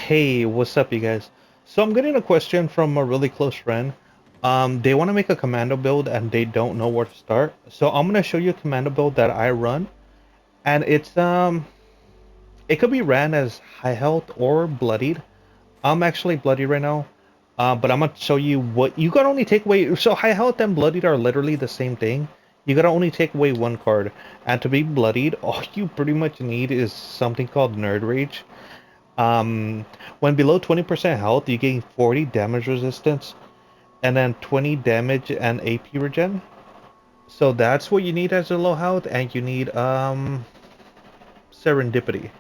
Hey, what's up, you guys? So I'm getting a question from a really close friend. They want to make a commando build and they don't know where to start. So I'm gonna show you a commando build that I run, and it could be ran as high health or bloodied. I'm actually bloodied right now, but I'm gonna show you what you gotta only take away. So high health and bloodied are literally the same thing. You gotta only take away one card, and to be bloodied, all you pretty much need is something called Nerd Rage. When below 20% health, you gain 40 damage resistance and then 20 damage and AP regen. So that's what you need as a low health, and you need Serendipity.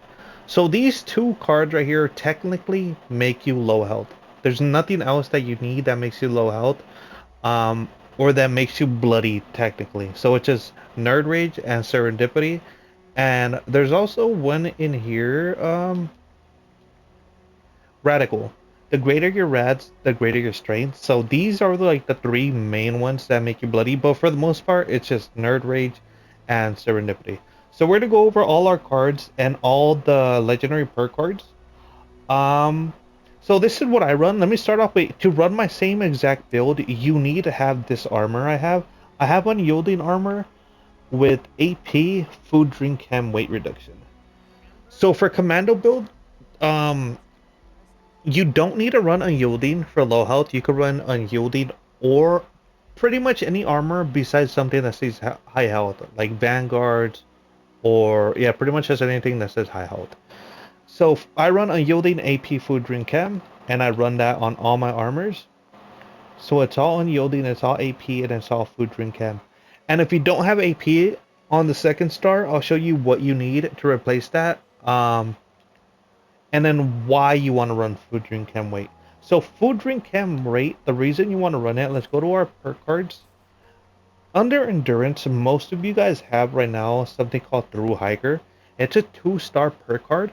So these two cards right here technically make you low health. There's nothing else that you need that makes you low health, um, or that makes you bloody technically. So it's just Nerd Rage and Serendipity. And there's also one in here, Radical. The greater your rads, the greater your strength. So these are like the three main ones that make you bloody, but for the most part, it's just Nerd Rage and Serendipity. So we're gonna go over all our cards and all the legendary perk cards. Um, so this is what I run. Let me start off with, to run my same exact build, you need to have this armor I have. I have unyielding armor with AP, food, drink, chem, weight reduction. So for commando build, um, you don't need to run unyielding for low health. You could run unyielding or pretty much any armor besides something that says high health, like Vanguards or yeah, pretty much just anything that says high health. So I run unyielding AP food drink chem, and I run that on all my armors. So it's all unyielding, it's all AP, and it's all food drink chem. And if you don't have AP on the second star, I'll show you what you need to replace that. And then why you want to run food drink chem weight. So food drink chem rate, the reason you want to run it, let's go to our perk cards. Under endurance, most of you guys have right now something called through hiker. It's a 2-star perk card,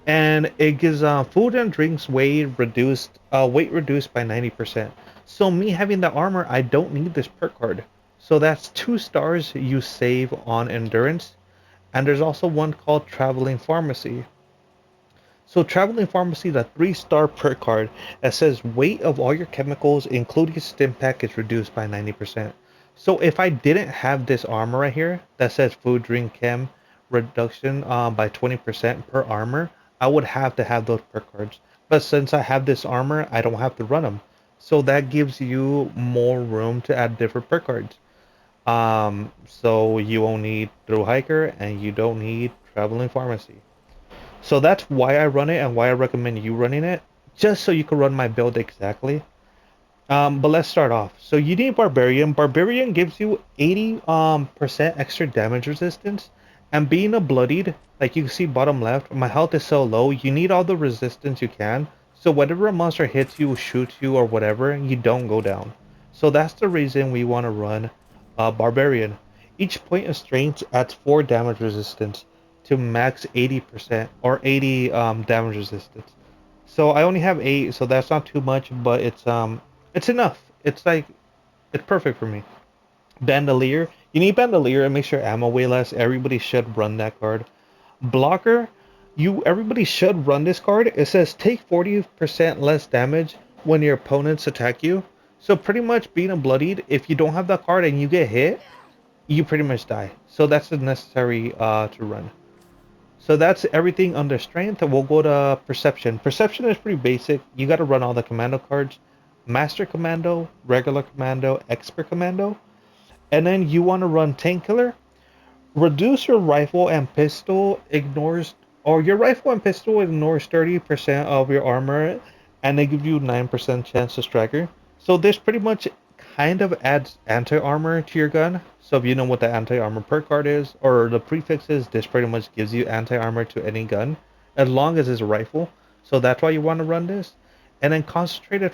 and it gives food and drinks weight reduced by 90%. So me having the armor, I don't need this perk card. So that's 2 stars you save on endurance. And there's also one called traveling pharmacy. So Traveling Pharmacy, the 3-star perk card that says weight of all your chemicals, including stim pack, is reduced by 90%. So if I didn't have this armor right here that says food, drink, chem reduction by 20% per armor, I would have to have those perk cards. But since I have this armor, I don't have to run them. So that gives you more room to add different perk cards. So you won't need Through Hiker and you don't need Traveling Pharmacy. So that's why I run it and why I recommend you running it, just so you can run my build exactly. But let's start off. So you need Barbarian. Barbarian gives you 80 percent extra damage resistance, and being a bloodied, like you can see bottom left, my health is so low. You need all the resistance you can, so whenever a monster hits you, shoots you, or whatever, you don't go down. So that's the reason we want to run Barbarian. Each point of strength adds 4 damage resistance to max 80% or 80 damage resistance. So I only have 8, so that's not too much, but it's enough. It's like it's perfect for me. Bandolier. You need Bandolier. It makes your ammo way less. Everybody should run that card. Blocker. Everybody should run this card. It says take 40% less damage when your opponents attack you. So pretty much being a bloodied, if you don't have that card and you get hit, you pretty much die. So that's necessary to run. So that's everything under strength. We'll go to perception. Perception is pretty basic. You got to run all the commando cards. Master Commando, regular Commando, Expert Commando. And then you want to run Tank Killer. Reduce your rifle and pistol ignores, or your rifle and pistol ignores 30% of your armor, and they give you 9% chance to striker. So this pretty much kind of adds anti-armor to your gun. So if you know what the anti-armor perk card is, or the prefix is, this pretty much gives you anti-armor to any gun, as long as it's a rifle. So that's why you want to run this. And then concentrated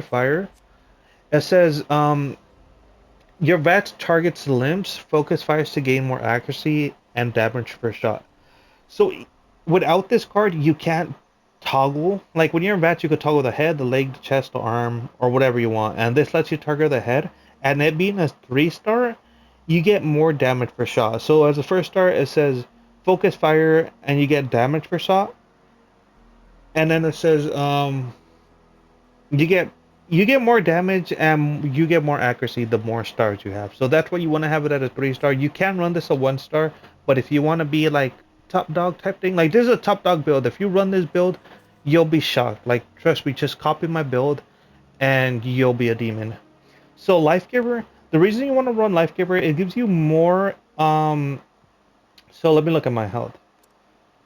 fire. It says your VAT targets limbs, focus fires to gain more accuracy and damage per shot. So without this card, you can't toggle. Like when you're in VATS, you could toggle the head, the leg, the chest, the arm, or whatever you want. And this lets you target the head. And it being a 3-star, you get more damage per shot. So as a first star, it says focus fire and you get damage per shot. and then it says you get you get more damage and you get more accuracy the more stars you have. So that's why you want to have it at a 3 star. You can run this a 1 star, but if you want to be like top dog type thing, like this is a top dog build. If you run this build, you'll be shocked. Like trust me, just copy my build and you'll be a demon. So Life Giver, the reason you want to run Life Giver, it gives you more so let me look at my health.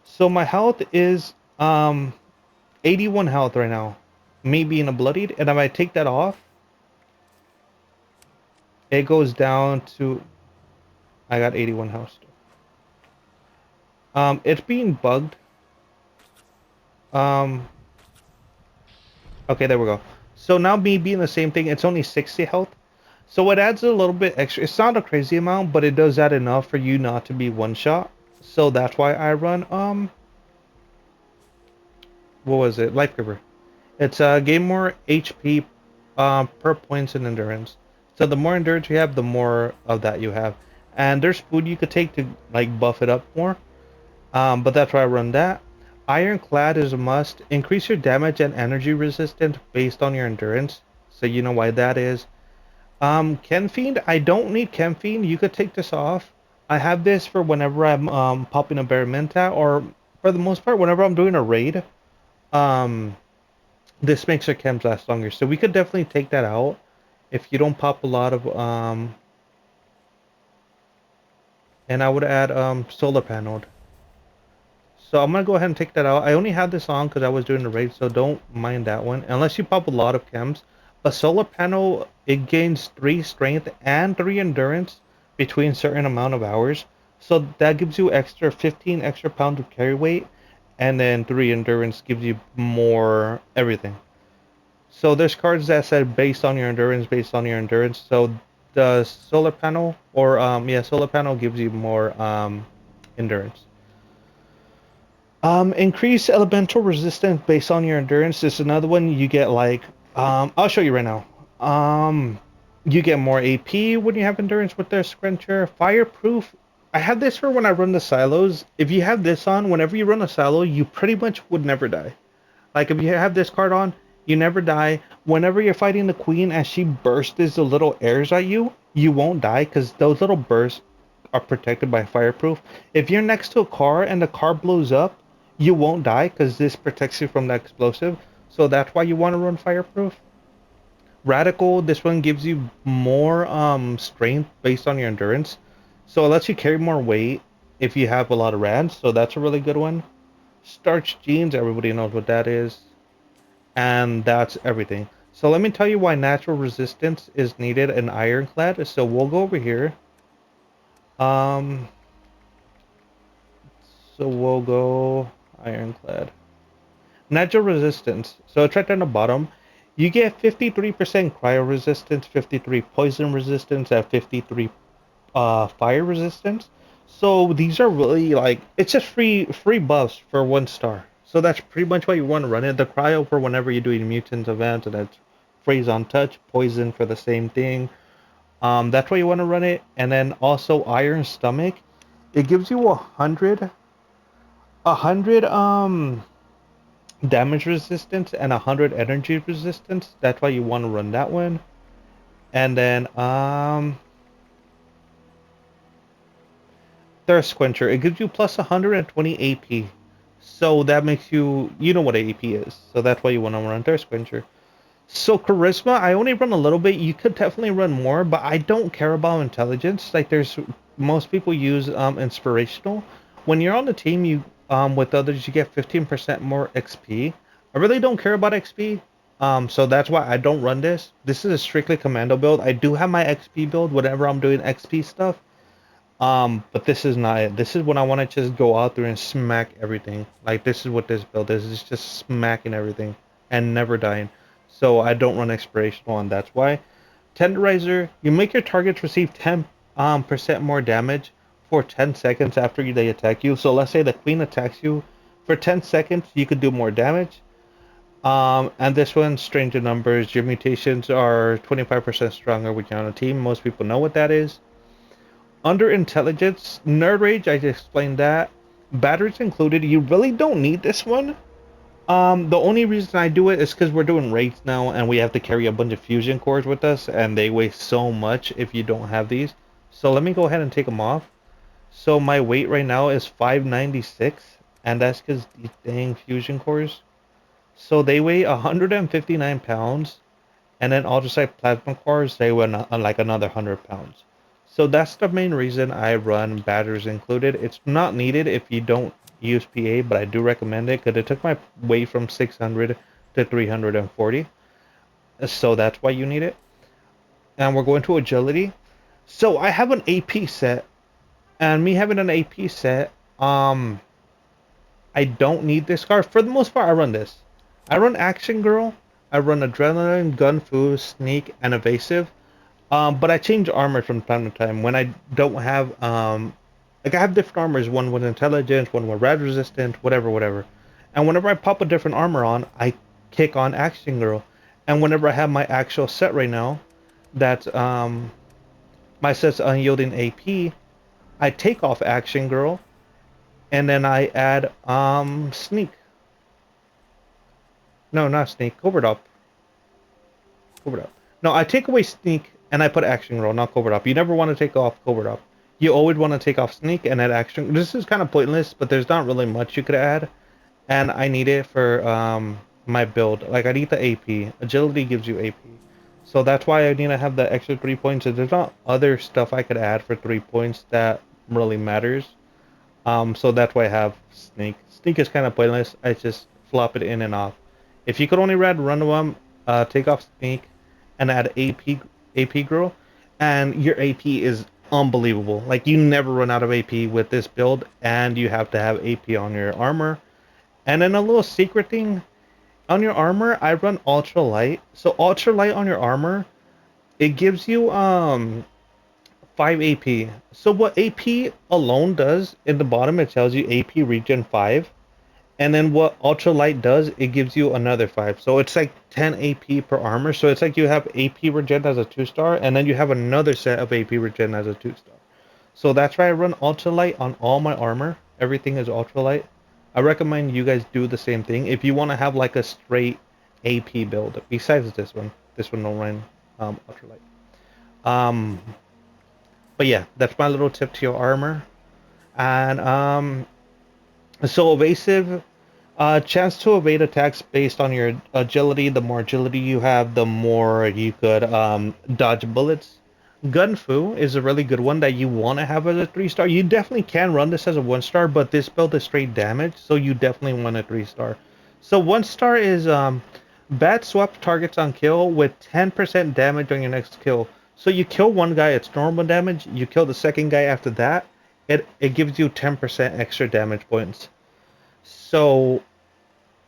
So my health is 81 health right now. Me being a bloodied, and if I take that off, it goes down to I got 81 health still. It's being bugged. Um, okay, there we go. So now me being the same thing, it's only 60 health. So it adds a little bit extra. It's not a crazy amount, but it does add enough for you not to be one shot. So that's why I run what was it? Life Giver. It's gain more HP per points in endurance. So the more endurance you have, the more of that you have. And there's food you could take to like buff it up more. But that's why I run that. Ironclad is a must. Increase your damage and energy resistance based on your endurance. So you know why that is. Chem Fiend, I don't need Chem Fiend. You could take this off. I have this for whenever I'm popping a Bare Minta, or for the most part, whenever I'm doing a raid. Um, this makes your chems last longer. So we could definitely take that out if you don't pop a lot of and I would add solar paneled. So I'm gonna go ahead and take that out. I only had this on because I was doing the raid, so don't mind that one. Unless you pop a lot of chems. A solar panel, it gains 3 strength and 3 endurance between certain amount of hours. So that gives you extra 15 extra pounds of carry weight, and then 3 endurance gives you more everything. So there's cards that said based on your endurance, based on your endurance. So the solar panel, or yeah, solar panel gives you more endurance. Increase elemental resistance based on your endurance. This is another one you get like I'll show you right now. You get more AP when you have endurance with their scruncher. Fireproof. I have this for when I run the silos. If you have this on, whenever you run a silo, you pretty much would never die. Like if you have this card on, you never die. Whenever you're fighting the queen and she bursts the little airs at you, you won't die because those little bursts are protected by fireproof. If you're next to a car and the car blows up, you won't die because this protects you from the explosive. So that's why you want to run fireproof. Radical, this one gives you more strength based on your endurance. So it lets you carry more weight if you have a lot of rads. So that's a really good one. Starch jeans, everybody knows what that is. And that's everything. So let me tell you why natural resistance is needed in Ironclad. So we'll go over here. Um, so we'll go Ironclad. Natural resistance. So it's right down the bottom. You get 53% cryo resistance, 53 poison resistance, and 53 fire resistance. So these are really like it's just free buffs for 1 star. So that's pretty much why you want to run it. The cryo for whenever you're doing mutants events, and that's freeze on touch, poison for the same thing. That's why you want to run it. And then also iron stomach. It gives you a hundred damage resistance and 100 energy resistance. That's why you want to run that one. And then Thirst Quencher. It gives you plus 120 AP. So that makes you know what AP is. So that's why you want to run Thirst Quencher. So Charisma, I only run a little bit. You could definitely run more, but I don't care about intelligence. Like there's most people use inspirational. When you're on the team, you with others, you get 15% more XP. I really don't care about XP. So that's why I don't run this. This is a strictly commando build. I do have my XP build whenever I'm doing XP stuff. But this is not it. This is when I want to just go out there and smack everything. Like this is what this build is. It's just smacking everything and never dying. So I don't run expirational, and that's why. Tenderizer, you make your targets receive 10% percent more damage for 10 seconds after they attack you. So let's say the queen attacks you for 10 seconds, you could do more damage. And this one, stranger numbers. Your mutations are 25% stronger when you're on a team. Most people know what that is. Under intelligence, nerd rage, I just explained that. Batteries included. You really don't need this one. The only reason I do it is because we're doing raids now, and we have to carry a bunch of fusion cores with us, and they weigh so much if you don't have these. So let me go ahead and take them off. So my weight right now is 596, and that's because these dang fusion cores. So they weigh 159 pounds, and then Ultrasite Plasma cores, they weigh like another 100 pounds. So that's the main reason I run batteries included. It's not needed if you don't use PA, but I do recommend it because it took my weight from 600 to 340. So that's why you need it. And we're going to agility. So I have an AP set, and me having an AP set, I don't need this card. For the most part, I run this. I run Action Girl, I run Adrenaline, Gun Fu, Sneak, and Evasive. But I change armor from time to time when I don't have like I have different armors, one with intelligence, one with rad resistant, whatever, whatever. And whenever I pop a different armor on, I kick on Action Girl. And whenever I have my actual set right now, that's my set's unyielding AP, I take off Action Girl and then I add Sneak. No, not Sneak, Covert Up. Covert Up. No, I take away Sneak and I put Action Roll, not Covert Up. You never want to take off Covert Up. You always want to take off Sneak and add Action. This is kind of pointless, but there's not really much you could add. And I need it for my build. Like, I need the AP. Agility gives you AP. So that's why I need to have the extra 3 points. There's not other stuff I could add for 3 points that really matters. So that's why I have Sneak. Sneak is kind of pointless. I just flop it in and off. If you could only add Run take off Sneak, and add AP Girl, and your AP is unbelievable. Like, you never run out of AP with this build, and you have to have AP on your armor. And then a little secret thing on your armor, I run Ultra Light. So Ultra Light on your armor, it gives you 5 AP. So what AP alone does in the bottom, it tells you AP regen 5. And then what Ultralight does, it gives you another 5. So it's like 10 AP per armor. So it's like you have AP regen as a 2-star, and then you have another set of AP regen as a 2-star. So that's why I run Ultralight on all my armor. Everything is Ultralight. I recommend you guys do the same thing if you want to have like a straight AP build. Besides this one. This one don't run Ultralight. Um, but yeah, that's my little tip to your armor. And so evasive, chance to evade attacks based on your agility. The more agility you have, the more you could dodge bullets. Gun Fu is a really good one that you want to have as a 3-star. You definitely can run this as a 1-star, but this build is straight damage, so you definitely want a 3-star. So 1-star is bat swap targets on kill with 10% damage on your next kill. So you kill one guy, it's normal damage. You kill the second guy after that, it gives you 10% extra damage points. So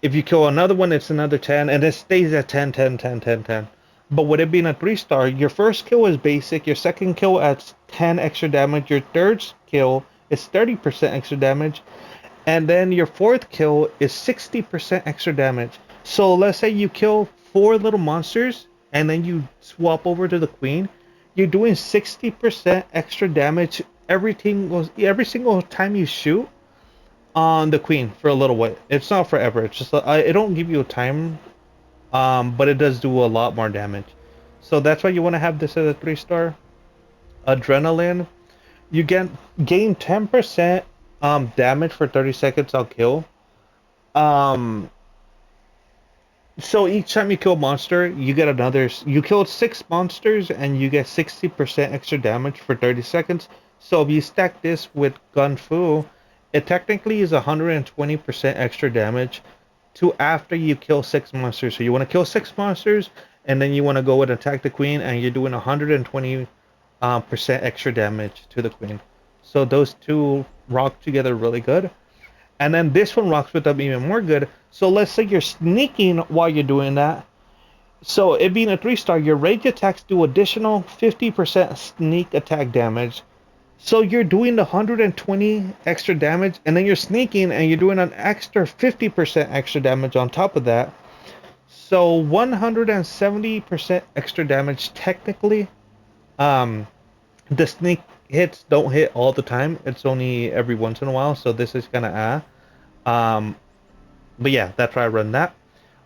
if you kill another one, it's another 10, and it stays at 10, 10, 10, 10, 10. But with it being a 3-star, your first kill is basic, your second kill adds 10 extra damage, your third kill is 30% extra damage, and then your fourth kill is 60% extra damage. So let's say you kill 4 little monsters, and then you swap over to the queen, you're doing 60% extra damage every single time you shoot on the queen for a little while. It's not forever. It's just it don't give you a time, but it does do a lot more damage. So that's why you want to have this as a 3-star. Adrenaline, you gain 10% damage for 30 seconds on kill. Um, so each time you kill a monster, you get another. You killed 6 monsters and you get 60% extra damage for 30 seconds. So if you stack this with Gun Fu, it technically is 120% extra damage to after you kill 6 monsters. So you want to kill 6 monsters, and then you want to go and attack the queen, and you're doing 120% extra damage to the queen. So those two rock together really good. And then this one rocks with them even more good. So let's say you're sneaking while you're doing that. So it being a 3-star, your rage attacks do additional 50% sneak attack damage. So you're doing the 120 extra damage, and then you're sneaking, and you're doing an extra 50% extra damage on top of that. So 170% extra damage technically. The sneak hits don't hit all the time. It's only every once in a while, so this is kind of But yeah, that's why I run that.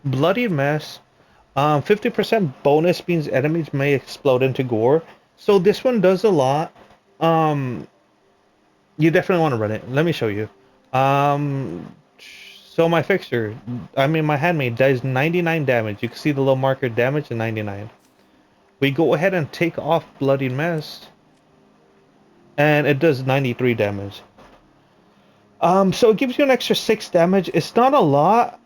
Bloody Mess. 50% bonus means enemies may explode into gore. So this one does a lot. Um, you definitely want to run it. Let me show you. Um, so my fixture, I mean my handmade, does 99 damage. You can see the little marker damage and 99. We go ahead and take off Bloody Mess, and it does 93 damage. So it gives you an extra 6 damage. It's not a lot,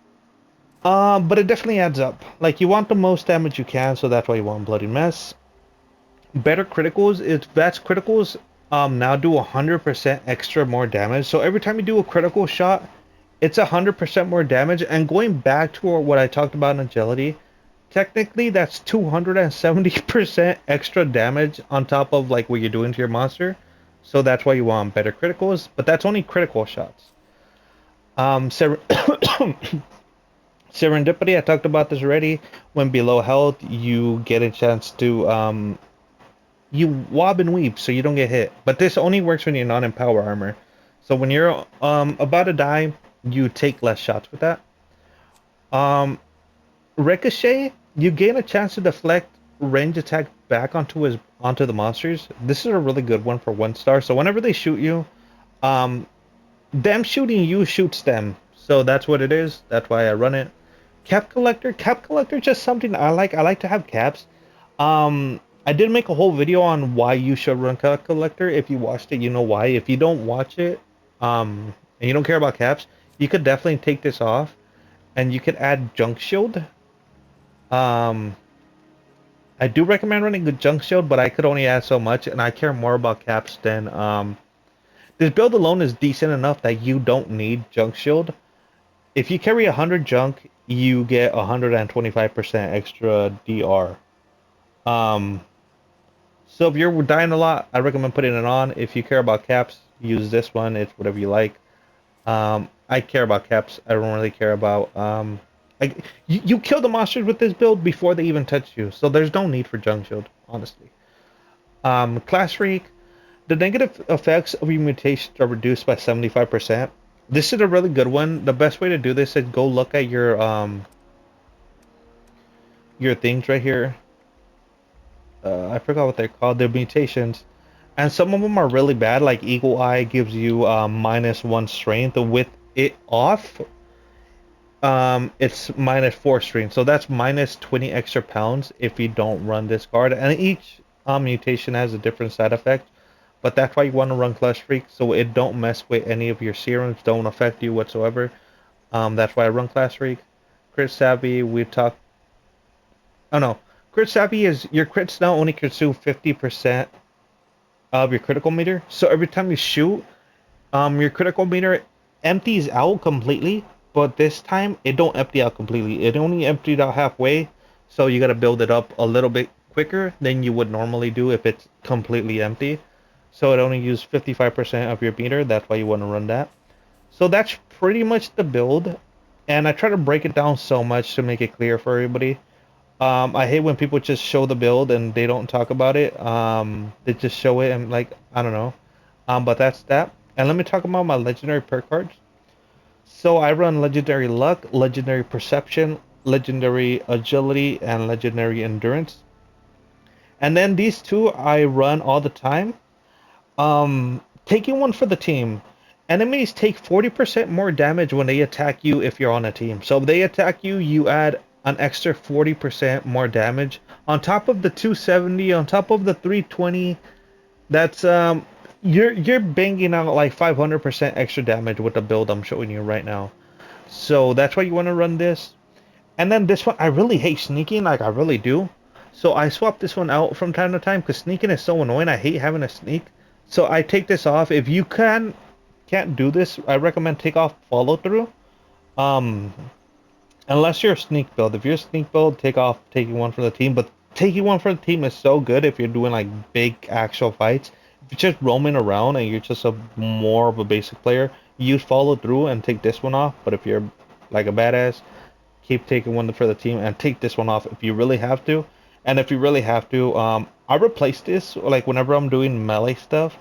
but it definitely adds up. Like, you want the most damage you can, so that's why you want Bloody Mess. Better criticals is Vats criticals now do 100% extra more damage. So every time you do a critical shot, it's 100% more damage. And going back to what I talked about in agility, technically that's 270% extra damage on top of like what you're doing to your monster. So that's why you want better criticals, but that's only critical shots. Ser Serendipity, I talked about this already. When below health, you get a chance to you wob and weave so you don't get hit. But this only works when you're not in power armor. So when you're about to die, you take less shots with that. Um, Ricochet, you gain a chance to deflect range attack back onto the monsters. This is a really good one for 1 star. So whenever they shoot you, um, them shooting you shoots them. So that's what it is. That's why I run it. Cap collector. Cap collector is just something I like. I like to have caps. I did make a whole video on why you should run cap collector. If you watched it, you know why. If you don't watch it, and you don't care about caps, you could definitely take this off, and you could add junk shield. Um, I do recommend running the junk shield, but I could only add so much, and I care more about caps than this build alone is decent enough that you don't need junk shield. If you carry 100 junk, you get 125% extra DR. Um, so if you're dying a lot, I recommend putting it on. If you care about caps, use this one. It's whatever you like. I care about caps. I don't really care about you kill the monsters with this build before they even touch you, so there's no need for junk shield, honestly. Class Freak, the negative effects of your mutations are reduced by 75%. This is a really good one. The best way to do this is go look at your things right here. I forgot what they're called. They're mutations, and some of them are really bad. Like Eagle Eye gives you -1 strength. With it off, it's -4 strength. So that's -20 extra pounds if you don't run this card. And each mutation has a different side effect. But that's why you want to run Clutch Freak, so it don't mess with any of your serums, don't affect you whatsoever. That's why I run Class Freak. Crit Savvy, we talk. Oh no, Crit Savvy is your crits now only consume 50% of your critical meter. So every time you shoot, your critical meter empties out completely. But this time it don't empty out completely. It only emptied out halfway. So you gotta build it up a little bit quicker than you would normally do if it's completely empty. So it only used 55% of your meter. That's why you want to run that. So that's pretty much the build. And I try to break it down so much to make it clear for everybody. I hate when people just show the build and they don't talk about it. They just show it and like, I don't know. But that's that. And let me talk about my legendary perk cards. So I run legendary luck, legendary perception, legendary agility, and legendary endurance. And then these two I run all the time. Taking one for the team. Enemies take 40% more damage when they attack you if you're on a team. So if they attack you, you add an extra 40% more damage. On top of the 270, on top of the 320, that's you're banging out like 500% extra damage with the build I'm showing you right now. So that's why you want to run this. And then this one, I really hate sneaking, like I really do. So I swap this one out from time to time because sneaking is so annoying. I hate having to sneak. So I take this off. If you can't do this, I recommend take off follow through. Um, unless you're a sneak build. If you're a sneak build, take off taking one for the team. But taking one for the team is so good if you're doing like big actual fights. If you're just roaming around and you're just a more of a basic player, use follow through and take this one off. But if you're like a badass, keep taking one for the team and take this one off if you really have to. And if you really have to, I replace this like whenever I'm doing melee stuff.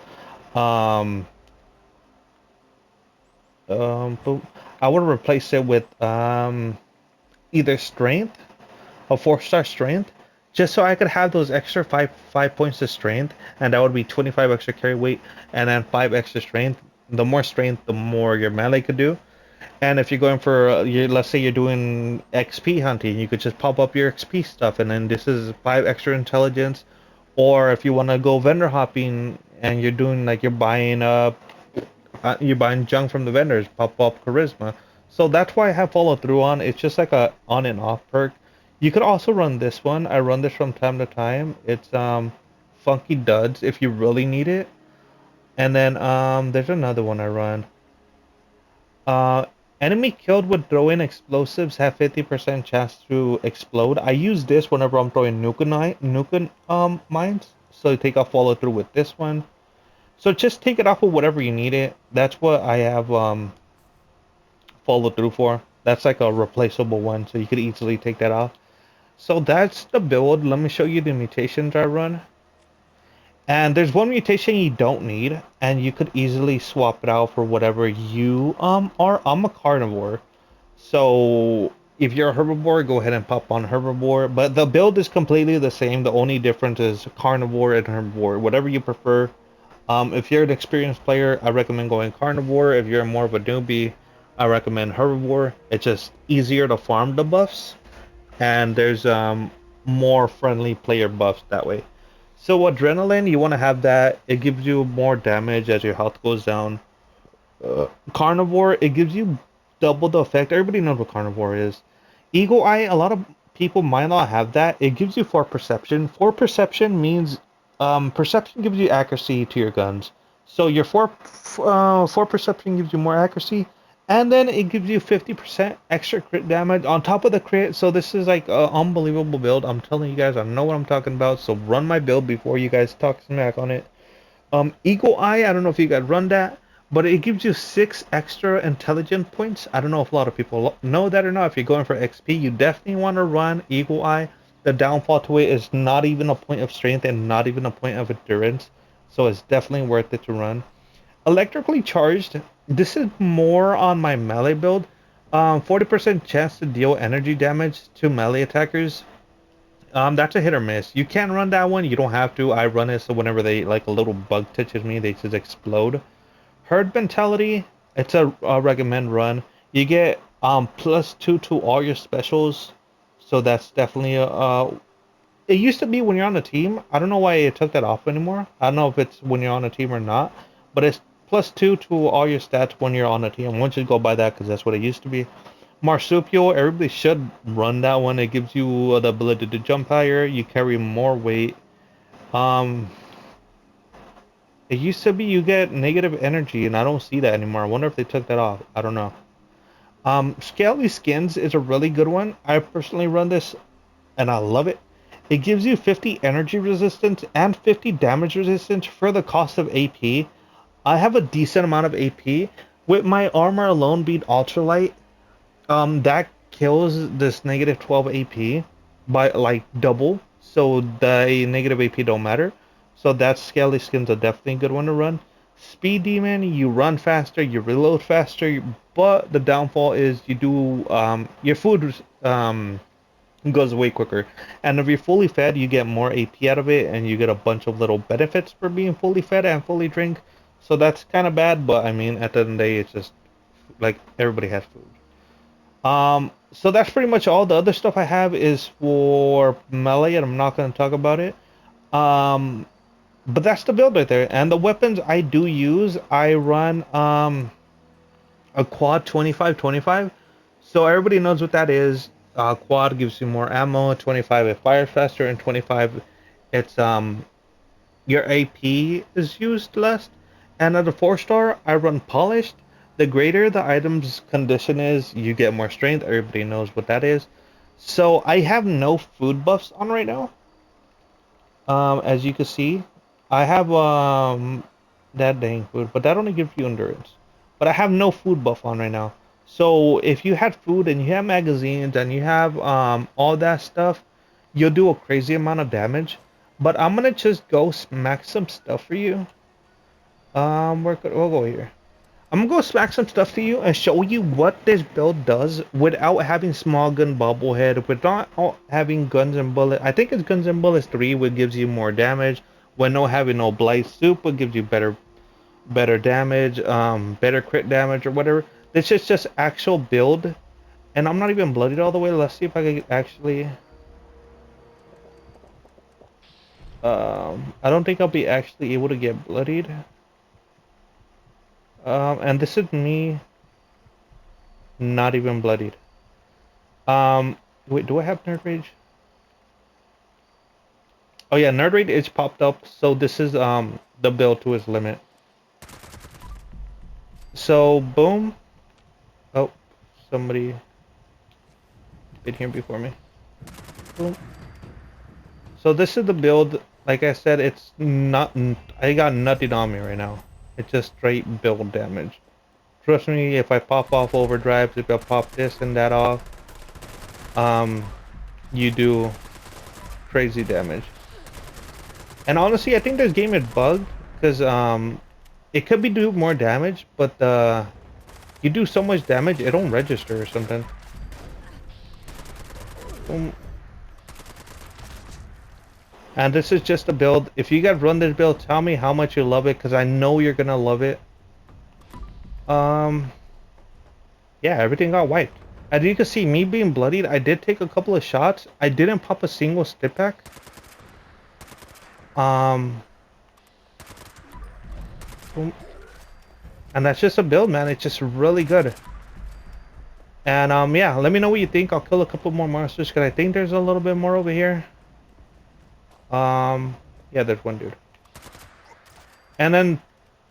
Um, boom. I would replace it with either strength, a 4-star strength, just so I could have those extra five points of strength, and that would be 25 extra carry weight, and then 5 extra strength. The more strength, the more your melee could do. And if you're going for, let's say you're doing XP hunting, you could just pop up your XP stuff, and then this is 5 extra intelligence. Or if you want to go vendor hopping and you're doing like you're buying junk from the vendors, pop up charisma. So that's why I have follow through on. It's just like a on and off perk. You could also run this one. I run this from time to time. It's Funky Duds if you really need it. And then there's another one I run. Uh, Enemy killed with throwing explosives have 50% chance to explode. I use this whenever I'm throwing nuke mines. So you take off follow through with this one. So just take it off of whatever you need it. That's what I have follow through for. That's like a replaceable one, so you could easily take that off. So that's the build. Let me show you the mutations I run. And there's one mutation you don't need, and you could easily swap it out for whatever you are. I'm a carnivore, so if you're a herbivore, go ahead and pop on herbivore. But the build is completely the same. The only difference is carnivore and herbivore, whatever you prefer. If you're an experienced player, I recommend going carnivore. If you're more of a newbie, I recommend herbivore. It's just easier to farm the buffs, and there's more friendly player buffs that way. So adrenaline, you want to have that. It gives you more damage as your health goes down. Carnivore, it gives you double the effect. Everybody knows what carnivore is. Eagle eye, a lot of people might not have that. It gives you 4 perception. 4 perception means perception gives you accuracy to your guns. So your 4 perception gives you more accuracy, and then it gives you 50% extra crit damage on top of the crit. So this is like an unbelievable build. I'm telling you guys, I know what I'm talking about. So run my build before you guys talk smack on it. Eagle Eye, I don't know if you guys run that, but it gives you 6 extra intelligence points. I don't know if a lot of people know that or not. If you're going for XP, you definitely want to run Eagle Eye. The downfall to it is not even a point of strength and not even a point of endurance, so it's definitely worth it to run. Electrically charged, this is more on my melee build. 40% chance to deal energy damage to melee attackers. That's a hit or miss. You can run that one. You don't have to. I run it so whenever they like a little bug touches me, they just explode. Herd mentality. It's a recommend run. You get +2 to all your specials, so that's definitely a. It used to be when you're on a team. I don't know why it took that off anymore. I don't know if it's when you're on a team or not, but it's +2 to all your stats when you're on a team. Once you go by that, because that's what it used to be. Marsupial, everybody should run that one. It gives you the ability to jump higher. You carry more weight. Um, it used to be you get negative energy, and I don't see that anymore. I wonder if they took that off. I don't know. Scaly Skins is a really good one. I personally run this, and I love it. It gives you 50 energy resistance and 50 damage resistance for the cost of AP. I have a decent amount of AP. With my armor alone being ultralight, that kills this negative 12 AP by like double, so the negative AP don't matter. So that Scaly Skin's a definitely a good one to run. Speed Demon, you run faster, you reload faster, but the downfall is you do your food goes way quicker. And if you're fully fed, you get more AP out of it, and you get a bunch of little benefits for being fully fed and fully drink. So that's kind of bad, but I mean, at the end of the day, it's just like everybody has food. So that's pretty much all. The other stuff I have is for melee, and I'm not going to talk about it. Um, but that's the build right there. And the weapons I do use, I run a quad 25-25. So everybody knows what that is. Quad gives you more ammo. 25 it fires faster, and 25 it's your AP is used less. And at a 4-star, I run polished. The greater the item's condition is, you get more strength. Everybody knows what that is. So I have no food buffs on right now. As you can see, I have that dang food, but that only gives you endurance. But I have no food buff on right now. So if you had food and you have magazines and you have all that stuff, you'll do a crazy amount of damage. But I'm gonna just go smack some stuff for you. We'll go here. I'm gonna go smack some stuff to you and show you what this build does without having small gun bobblehead, without having guns and bullets. I think it's guns and bullets 3, which gives you more damage. When no having no blight soup, it gives you better damage, better crit damage or whatever. This is just actual build, and I'm not even bloodied all the way. Let's see if I can actually. I don't think I'll be actually able to get bloodied. And this is me not even bloodied. Wait, do I have nerd rage? Oh yeah, nerd rage is popped up. So this is the build to its limit. So boom. Oh, somebody been here before me. Boom. So this is the build. Like I said, it's not. I got nothing on me right now. It's just straight build damage. Trust me, if I pop off overdrives, if I pop this and that off, you do crazy damage. And honestly, I think this game is bugged because it could be do more damage, but you do so much damage, it don't register or something. And this is just a build. If you guys run this build, tell me how much you love it, because I know you're gonna love it. Yeah, everything got wiped. As you can see, me being bloodied, I did take a couple of shots. I didn't pop a single stip pack. Um, and that's just a build, man. It's just really good. And yeah, let me know what you think. I'll kill a couple more monsters because I think there's a little bit more over here. Yeah, there's one dude. And then,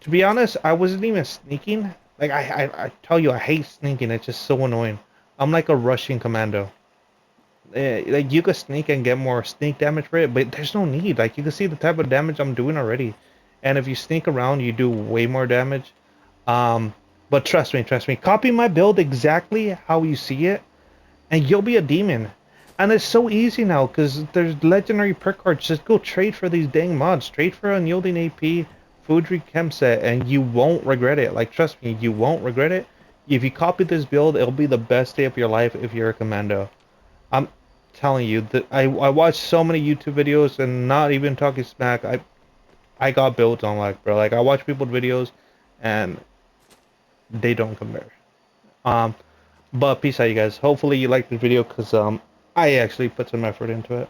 to be honest, I wasn't even sneaking. Like I tell you, I hate sneaking. It's just so annoying. I'm like a rushing commando. Like you could sneak and get more sneak damage for it, but there's no need. Like you can see the type of damage I'm doing already, and if you sneak around, you do way more damage. Um, but trust me, copy my build exactly how you see it, and you'll be a demon. And it's so easy now because there's legendary perk cards. Just go trade for these dang mods. Trade for unyielding AP, Foodry Chem set, and you won't regret it. Like trust me, you won't regret it. If you copy this build, it'll be the best day of your life if you're a commando. I'm telling you that I watched so many YouTube videos and not even talking smack. I got builds on like, bro. Like I watch people's videos and they don't compare. Um but peace out you guys. Hopefully you like this video because I actually put some effort into it.